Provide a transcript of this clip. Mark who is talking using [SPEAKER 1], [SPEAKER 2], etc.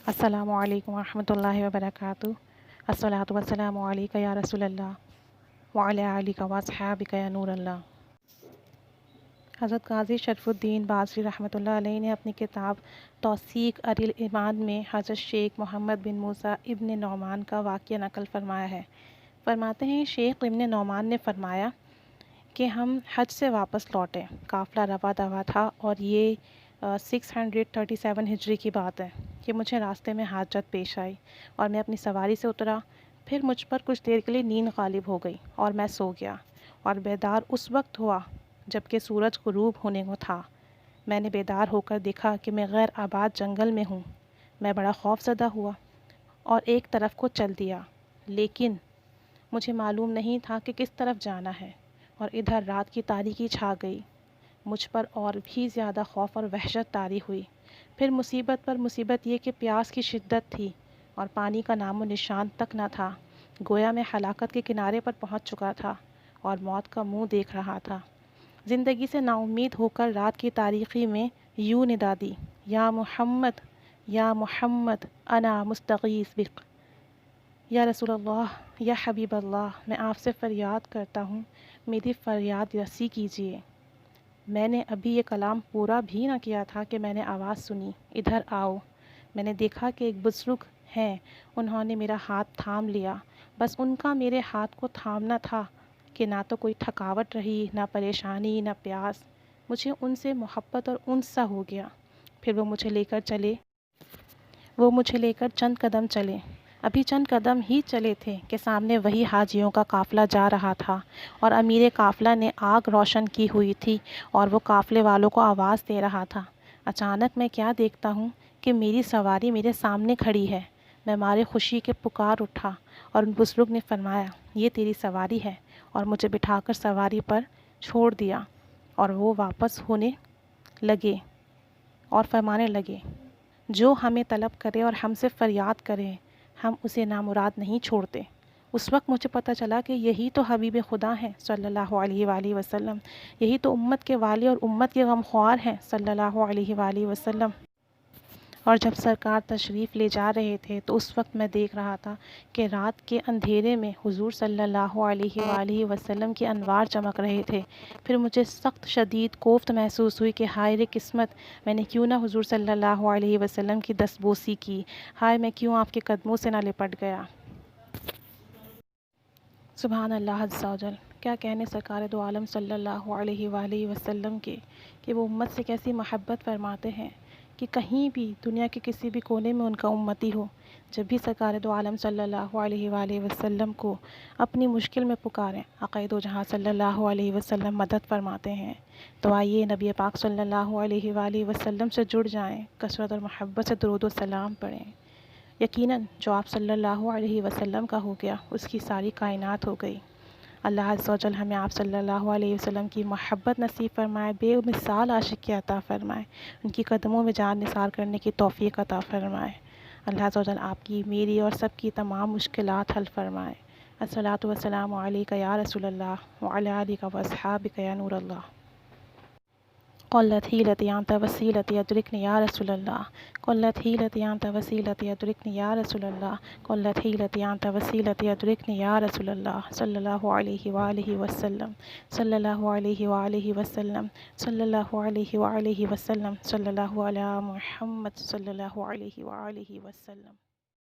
[SPEAKER 1] السلام علیکم ورحمۃ اللہ وبرکاتہ۔ الصلاۃ والسلام علیک یا رسول اللہ وعلی آلک واصحابک یا نور اللہ۔ حضرت قاضی شرف الدین بازری رحمۃ اللہ علیہ نے اپنی کتاب توثیق الایمان میں حضرت شیخ محمد بن موسیٰ ابن نعمان کا واقعہ نقل فرمایا ہے۔ فرماتے ہیں شیخ ابن نعمان نے فرمایا کہ ہم حج سے واپس لوٹے، قافلہ رواں دواں تھا اور یہ 637 ہجری کی بات ہے کہ مجھے راستے میں حاجت پیش آئی اور میں اپنی سواری سے اترا۔ پھر مجھ پر کچھ دیر کے لیے نیند غالب ہو گئی اور میں سو گیا اور بیدار اس وقت ہوا جب کہ سورج غروب ہونے کو تھا۔ میں نے بیدار ہو کر دیکھا کہ میں غیر آباد جنگل میں ہوں۔ میں بڑا خوف زدہ ہوا اور ایک طرف کو چل دیا، لیکن مجھے معلوم نہیں تھا کہ کس طرف جانا ہے، اور ادھر رات کی تاریکی چھا گئی۔ مجھ پر اور بھی زیادہ خوف اور وحشت طاری ہوئی۔ پھر مصیبت پر مصیبت یہ کہ پیاس کی شدت تھی اور پانی کا نام و نشان تک نہ تھا۔ گویا میں ہلاکت کے کنارے پر پہنچ چکا تھا اور موت کا منہ دیکھ رہا تھا۔ زندگی سے نا امید ہو کر رات کی تاریکی میں یوں ندا دی، یا محمد یا محمد انا مستغیث بک، یا رسول اللہ یا حبیب اللہ، میں آپ سے فریاد کرتا ہوں، میری فریاد رسی کیجیے۔ میں نے ابھی یہ کلام پورا بھی نہ کیا تھا کہ میں نے آواز سنی، ادھر آؤ۔ میں نے دیکھا کہ ایک بزرگ ہیں، انہوں نے میرا ہاتھ تھام لیا۔ بس ان کا میرے ہاتھ کو تھامنا تھا کہ نہ تو کوئی تھکاوٹ رہی، نہ پریشانی، نہ پیاس۔ مجھے ان سے محبت اور انس سا ہو گیا۔ پھر وہ مجھے لے کر چند قدم چلے۔ ابھی چند قدم ہی چلے تھے کہ سامنے وہی حاجیوں کا قافلہ جا رہا تھا اور امیر قافلہ نے آگ روشن کی ہوئی تھی اور وہ قافلے والوں کو آواز دے رہا تھا۔ اچانک میں کیا دیکھتا ہوں کہ میری سواری میرے سامنے کھڑی ہے۔ میں مارے خوشی کے پکار اٹھا اور ان بزرگ نے فرمایا، یہ تیری سواری ہے، اور مجھے بٹھا کر سواری پر چھوڑ دیا، اور وہ واپس ہونے لگے اور فرمانے لگے، جو ہمیں طلب کرے اور ہم سے فریاد کرے ہم اسے نامراد نہیں چھوڑتے۔ اس وقت مجھے پتہ چلا کہ یہی تو حبیب خدا ہیں صلی اللہ علیہ وآلہ وسلم، یہی تو امت کے والی اور امت کے غمخوار ہیں صلی اللہ علیہ وآلہ وسلم۔ اور جب سرکار تشریف لے جا رہے تھے تو اس وقت میں دیکھ رہا تھا کہ رات کے اندھیرے میں حضور صلی اللہ علیہ وآلہ وسلم کے انوار چمک رہے تھے۔ پھر مجھے سخت شدید کوفت محسوس ہوئی کہ ہائے رے قسمت، میں نے کیوں نہ حضور صلی اللہ علیہ وسلم کی دستبوسی کی، ہائے میں کیوں آپ کے قدموں سے نہ لپٹ گیا۔ سبحان اللہ عز و جل، کیا کہنے سرکار دو عالم صلی اللہ علیہ وآلہ وسلم کے کہ وہ امت سے کیسی محبت فرماتے ہیں کہ کہیں بھی دنیا کے کسی بھی کونے میں ان کا امتی ہو، جب بھی سرکار دو عالم صلی اللہ علیہ وآلہ وسلم کو اپنی مشکل میں پکاریں، آقا دو جہاں صلی اللہ علیہ وسلم مدد فرماتے ہیں۔ تو آئیے نبی پاک صلی اللہ علیہ وآلہ وسلم سے جڑ جائیں، کثرت اور محبت سے درود و سلام پڑھیں۔ یقیناً جو آپ صلی اللہ علیہ وسلم کا ہو گیا، اس کی ساری کائنات ہو گئی۔ اللہ عز و جل ہمیں آپ صلی اللہ علیہ وسلم کی محبت نصیب فرمائے، بے مثال عاشقی عطا فرمائے، ان کی قدموں میں جان نثار کرنے کی توفیق عطا فرمائے۔ اللہ عز و جل آپ کی، میری اور سب کی تمام مشکلات حل فرمائے۔ الصلاۃ والسلام علیک یا رسول اللہ وعلی آلک واصحابک یا نور اللہ۔ قلت حیلتی انت وسیلتی ادرکنی یا رسول اللہ، قلت حیلتی انت وسیلتی ادرکنی یا رسول اللہ، قلت حیلتی انت وسیلتی ادرکنی یا رسول اللہ، صلی اللہ علیہ وآلہ وسلم، صلی اللہ علیہ وآلہ وسلم، صلی اللہ علیہ وآلہ وسلم، صلی اللہ علی محمد صلی اللہ علیہ وآلہ وسلم۔